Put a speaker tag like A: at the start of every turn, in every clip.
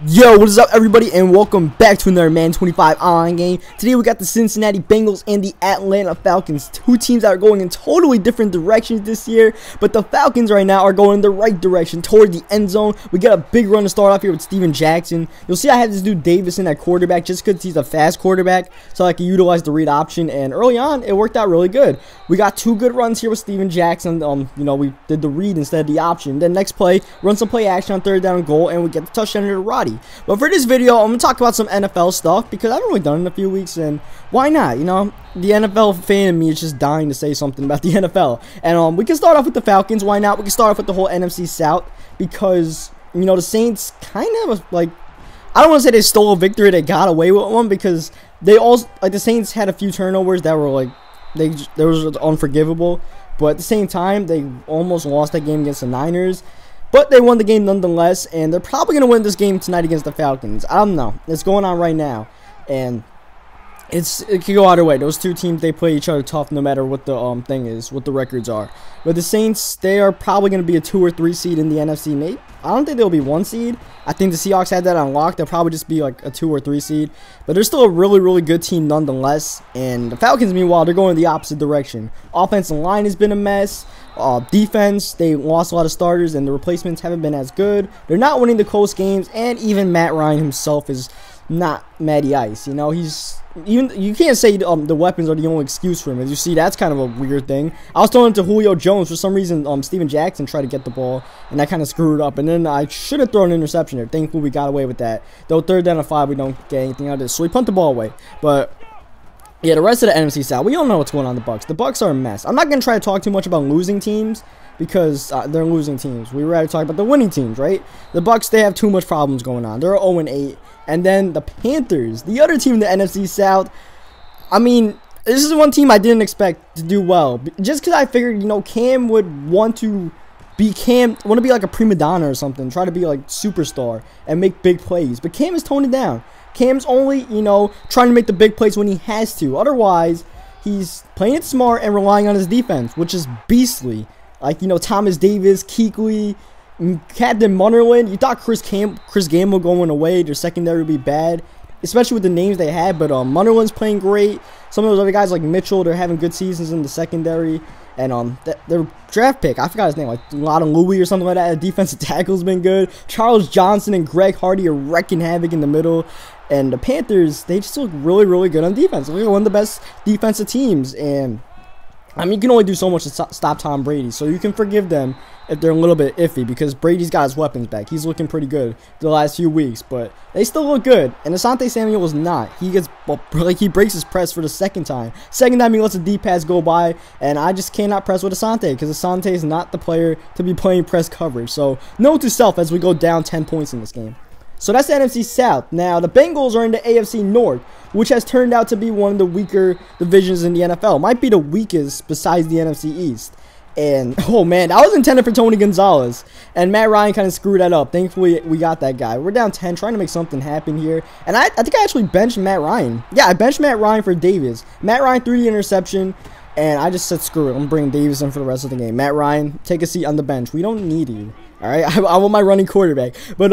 A: Yo, what is up, everybody, and welcome back to another Madden 25 online game. Today we got the Cincinnati Bengals and the Atlanta Falcons, two teams that are going in totally different directions this year, but the Falcons right now are going in the right direction toward the end zone. We got a big run to start off here with Steven Jackson. You'll see I have this dude Davison at quarterback just because he's a fast quarterback, so I can utilize the read option, and early on it worked out really good. We got two good runs here with Steven Jackson. We did the read instead of the option. Then next play, run some play action on third down and goal, and we get the touchdown to Roddy. But for this video, I'm going to talk about some NFL stuff because I haven't really done it in a few weeks, and why not? You know, the NFL fan in me is just dying to say something about the NFL. And we can start off with the Falcons. Why not? We can start off with the whole NFC South because, you know, the Saints kind of like, I don't want to say they stole a victory, they got away with one, because they all, like, the Saints had a few turnovers that were like, they was unforgivable, but at the same time, they almost lost that game against the Niners. But they won the game nonetheless, and they're probably going to win this game tonight against the Falcons. I don't know. It's going on right now, and it could go either way. Those two teams, they play each other tough no matter what the thing is, what the records are. But the Saints, they are probably going to be a 2 or 3 seed in the NFC. Maybe I don't think they'll be 1 seed. I think the Seahawks had that unlocked. They'll probably just be like a 2 or 3 seed. But they're still a really, really good team nonetheless. And the Falcons, meanwhile, they're going the opposite direction. Offensive line has been a mess. Defense, they lost a lot of starters, and the replacements haven't been as good. They're not winning the close games, and even Matt Ryan himself is not Matty Ice. You know, you can't say the weapons are the only excuse for him. As you see, that's kind of a weird thing. I was throwing it to Julio Jones. For some reason, Steven Jackson tried to get the ball, and that kind of screwed up. And then I should have thrown an interception there. Thankfully, we got away with that. Though third down and 5, we don't get anything out of this. So we punt the ball away. But yeah, the rest of the NFC South, we all know what's going on with the Bucs. The Bucs are a mess. I'm not going to try to talk too much about losing teams because they're losing teams. We were ready to talk about the winning teams, right? The Bucs, they have too much problems going on. They're 0-8. And then the Panthers, the other team in the NFC South, I mean, this is one team I didn't expect to do well. Just because I figured, you know, Cam would want to be like a prima donna or something, try to be like superstar and make big plays. But Cam is toning it down. Cam's only, you know, trying to make the big plays when he has to. Otherwise, he's playing it smart and relying on his defense, which is beastly. Like, you know, Thomas Davis, Kuechly, Captain Munnerlyn. You thought Chris Gamble going away, their secondary would be bad, especially with the names they had. But Munnerlyn's playing great. Some of those other guys like Mitchell, they're having good seasons in the secondary. And their draft pick, I forgot his name, like Lotta Louis or something like that. The defensive tackle's been good. Charles Johnson and Greg Hardy are wrecking havoc in the middle. And the Panthers, they just look really, really good on defense. They're one of the best defensive teams. And, I mean, you can only do so much to stop Tom Brady. So you can forgive them if they're a little bit iffy, because Brady's got his weapons back. He's looking pretty good the last few weeks. But they still look good. And Asante Samuel is not. He gets, well, like, he breaks his press for the second time. Second time he lets a deep pass go by. And I just cannot press with Asante, because Asante is not the player to be playing press coverage. So note to self as we go down 10 points in this game. So that's the NFC South. Now, the Bengals are in the AFC North, which has turned out to be one of the weaker divisions in the NFL. Might be the weakest besides the NFC East. And, oh man, that was intended for Tony Gonzalez. And Matt Ryan kind of screwed that up. Thankfully, we got that guy. We're down 10, trying to make something happen here. And I think I actually benched Matt Ryan. Yeah, I benched Matt Ryan for Davis. Matt Ryan threw the interception. And I just said, screw it. I'm bringing Davis in for the rest of the game. Matt Ryan, take a seat on the bench. We don't need you. All right? I want my running quarterback. But,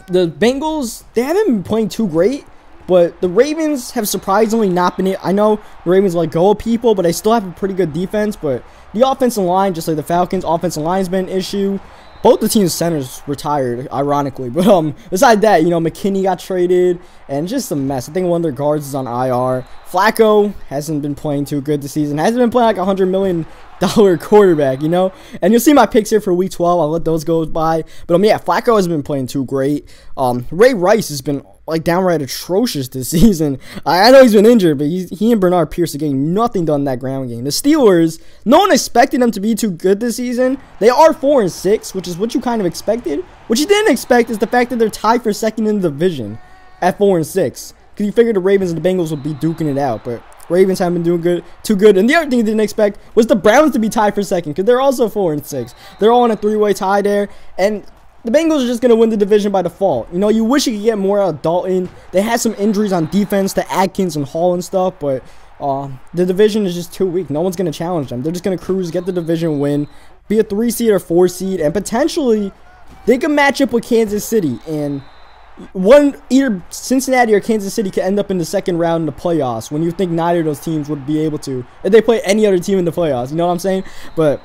A: the Bengals, they haven't been playing too great, but the Ravens have surprisingly not been it. I know the Ravens let go of people, but they still have a pretty good defense. But the offensive line, just like the Falcons, offensive line has been an issue. Both the team's centers retired, ironically. But besides that, you know, McKinney got traded, and just a mess. I think one of their guards is on IR. Flacco hasn't been playing too good this season. Hasn't been playing like $100 million quarterback, you know. And you'll see my picks here for week 12. I'll let those go by. But yeah, Flacco hasn't been playing too great. Ray Rice has been like downright atrocious this season. I know he's been injured, but he and Bernard Pierce are getting nothing done in that ground game. The Steelers, no one expected them to be too good this season. They are 4-6, which is what you kind of expected. What you didn't expect is the fact that they're tied for second in the division at 4-6. Because you figured the Ravens and the Bengals would be duking it out, but Ravens haven't been doing too good. And the other thing you didn't expect was the Browns to be tied for second, because they're also 4-6. They're all in a 3-way tie there, and the Bengals are just going to win the division by default. You know, you wish you could get more out of Dalton. They had some injuries on defense to Atkins and Hall and stuff, but the division is just too weak. No one's going to challenge them. They're just going to cruise, get the division win, be a 3 seed or 4 seed, and potentially they can match up with Kansas City. And either Cincinnati or Kansas City could end up in the second round in the playoffs when you think neither of those teams would be able to if they play any other team in the playoffs. You know what I'm saying? But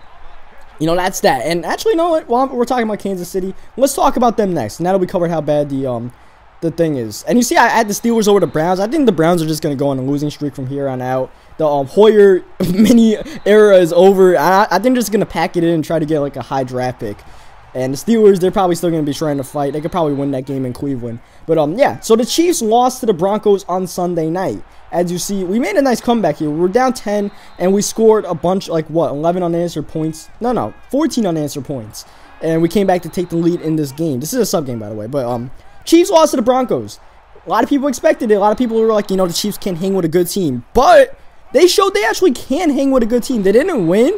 A: you know, that's that. And actually, you know what? While we're talking about Kansas City, let's talk about them next. Now that we covered how bad the thing is. And you see, I had the Steelers over the Browns. I think the Browns are just going to go on a losing streak from here on out. The Hoyer mini era is over. I think they're just going to pack it in and try to get like a high draft pick. And the Steelers, they're probably still going to be trying to fight. They could probably win that game in Cleveland. But, yeah. So, the Chiefs lost to the Broncos on Sunday night. As you see, we made a nice comeback here. We're down 10, and we scored a bunch, like, what, 11 unanswered points? No, 14 unanswered points. And we came back to take the lead in this game. This is a sub game, by the way. But, Chiefs lost to the Broncos. A lot of people expected it. A lot of people were like, you know, the Chiefs can't hang with a good team. But they showed they actually can hang with a good team. They didn't win.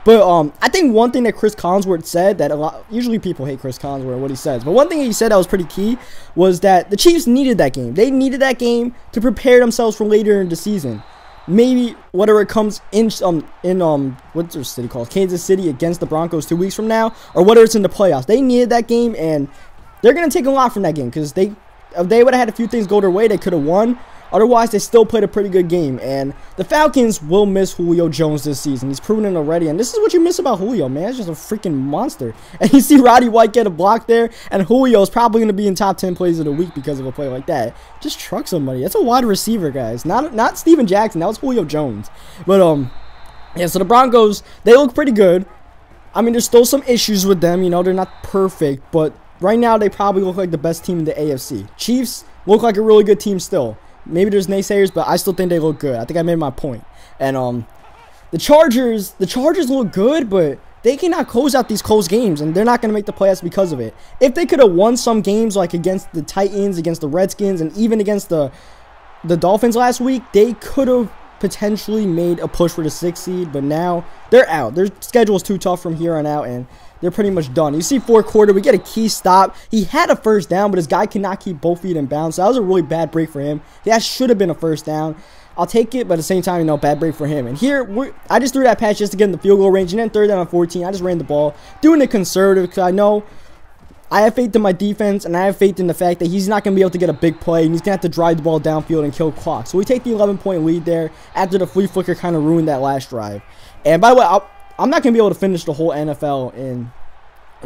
A: But I think one thing that Chris Collinsworth said that usually people hate Chris Collinsworth what he says, but one thing he said that was pretty key was that the Chiefs needed that game. They needed that game to prepare themselves for later in the season. Maybe whether it comes in what's their city called, Kansas City against the Broncos 2 weeks from now, or whether it's in the playoffs. They needed that game, and they're gonna take a lot from that game because if they would have had a few things go their way, they could have won. Otherwise, they still played a pretty good game. And the Falcons will miss Julio Jones this season. He's proven it already. And this is what you miss about Julio, man. He's just a freaking monster. And you see Roddy White get a block there. And Julio is probably going to be in top 10 plays of the week because of a play like that. Just truck somebody. That's a wide receiver, guys. Not Steven Jackson. That was Julio Jones. But, yeah, so the Broncos, they look pretty good. I mean, there's still some issues with them. You know, they're not perfect. But right now, they probably look like the best team in the AFC. Chiefs look like a really good team still. Maybe there's naysayers, but I still think they look good. I think I made my point. And the Chargers look good, but they cannot close out these close games, and they're not going to make the playoffs because of it. If they could have won some games, like against the Titans, against the Redskins, and even against the Dolphins last week, they could have potentially made a push for the 6th seed, but now they're out. Their schedule is too tough from here on out, and they're pretty much done. You see fourth quarter, we get a key stop. He had a first down, but his guy could not keep both feet in bounds. So that was a really bad break for him. That should have been a first down. I'll take it, but at the same time, you know, bad break for him. And here, I just threw that pass just to get in the field goal range. And then third down on 14, I just ran the ball. Doing it conservative because I know I have faith in my defense, and I have faith in the fact that he's not going to be able to get a big play, and he's going to have to drive the ball downfield and kill clock. So we take the 11-point lead there after the flea flicker kind of ruined that last drive. And by the way, I'm not going to be able to finish the whole NFL in,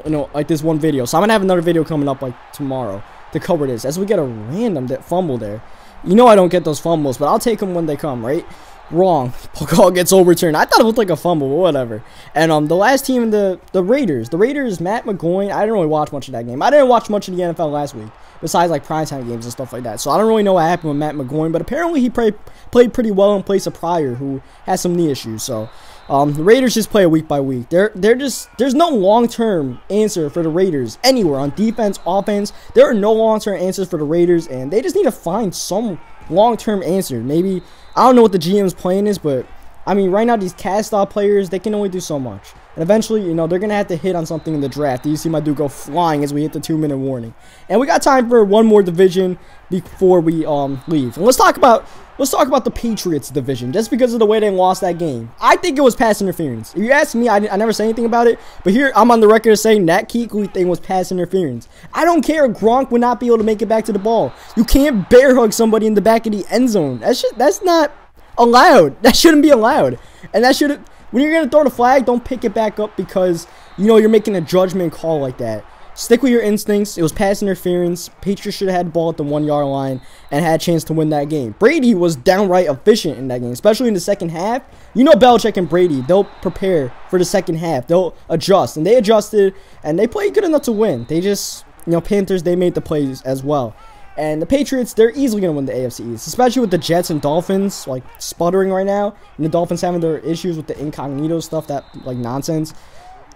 A: you know, like this one video. So I'm going to have another video coming up like tomorrow to cover this as we get a random fumble there. You know I don't get those fumbles, but I'll take them when they come, right? Wrong. Call gets overturned. I thought it looked like a fumble, but whatever. And the last team, the Raiders. The Raiders, Matt McGoin. I didn't really watch much of that game. I didn't watch much of the NFL last week, besides like primetime games and stuff like that. So I don't really know what happened with Matt McGoin, but apparently he played pretty well in place of Pryor, who has some knee issues. So the Raiders just play it week by week. There's no long-term answer for the Raiders anywhere on defense, offense. There are no long-term answers for the Raiders, and they just need to find some long-term answer. Maybe, I don't know what the GM's plan is, but I mean, right now these cast-off players, they can only do so much. And eventually, you know, they're going to have to hit on something in the draft. You see my dude go flying as we hit the 2-minute warning. And we got time for one more division before we leave. And let's talk about the Patriots division, just because of the way they lost that game. I think it was pass interference. If you ask me, I never say anything about it, but here I'm on the record saying that Kuechly thing was pass interference. I don't care if Gronk would not be able to make it back to the ball. You can't bear hug somebody in the back of the end zone. That's not allowed. That shouldn't be allowed. And that should, when you're gonna throw the flag, don't pick it back up because you know you're making a judgment call like that. Stick with your instincts. It was pass interference. Patriots should have had the ball at the 1-yard line and had a chance to win that game. Brady was downright efficient in that game, especially in the second half. You know Belichick and Brady, they'll prepare for the second half. They'll adjust, and they adjusted, and they played good enough to win. They just, you know, Panthers, they made the plays as well. And the Patriots, they're easily going to win the AFC East, especially with the Jets and Dolphins, like, sputtering right now, and the Dolphins having their issues with the incognito stuff, that, like, nonsense.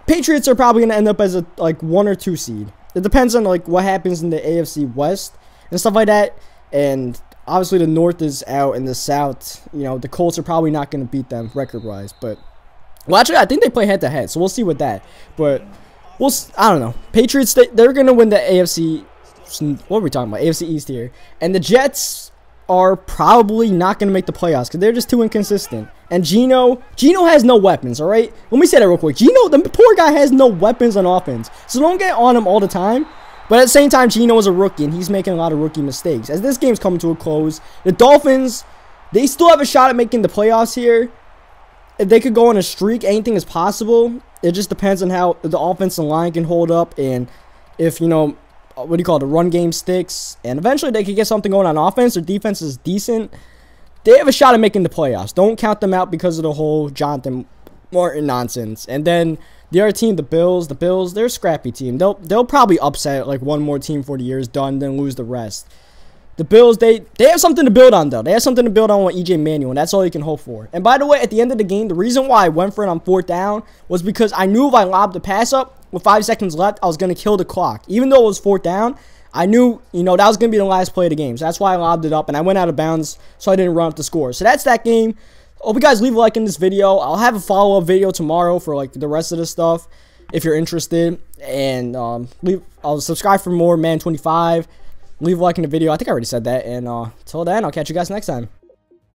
A: Patriots are probably going to end up as a, like, 1 or 2 seed. It depends on, like, what happens in the AFC West and stuff like that. And obviously the North is out, and the South, you know, the Colts are probably not going to beat them record-wise. But, well, actually, I think they play head-to-head, so we'll see with that. But, I don't know. Patriots, they're going to win the AFC. What are we talking about? AFC East here. And the Jets are probably not going to make the playoffs because they're just too inconsistent. And Geno has no weapons, all right? Let me say that real quick. Geno, the poor guy, has no weapons on offense. So don't get on him all the time. But at the same time, Geno is a rookie, and he's making a lot of rookie mistakes. As this game's coming to a close, the Dolphins, they still have a shot at making the playoffs here. If they could go on a streak, anything is possible. It just depends on how the offensive line can hold up, and if, you know, what do you call it, the run game sticks, and eventually they could get something going on offense. Their defense is decent. They have a shot at making the playoffs. Don't count them out because of the whole Jonathan Martin nonsense. And then the other team, the Bills, they're a scrappy team. They'll probably upset like one more team for the year is done, then lose the rest. The Bills, they have something to build on, though. They have something to build on with EJ Manuel, and that's all you can hope for. And by the way, at the end of the game, the reason why I went for it on 4th down was because I knew if I lobbed the pass up with 5 seconds left, I was going to kill the clock. Even though it was 4th down, I knew, you know, that was going to be the last play of the game. So that's why I lobbed it up, and I went out of bounds so I didn't run up the score. So that's that game. Hope you guys leave a like in this video. I'll have a follow-up video tomorrow for like the rest of the stuff if you're interested. And I'll subscribe for more Madden 25. Leave a like in the video. I think I already said that. And till then, I'll catch you guys next time.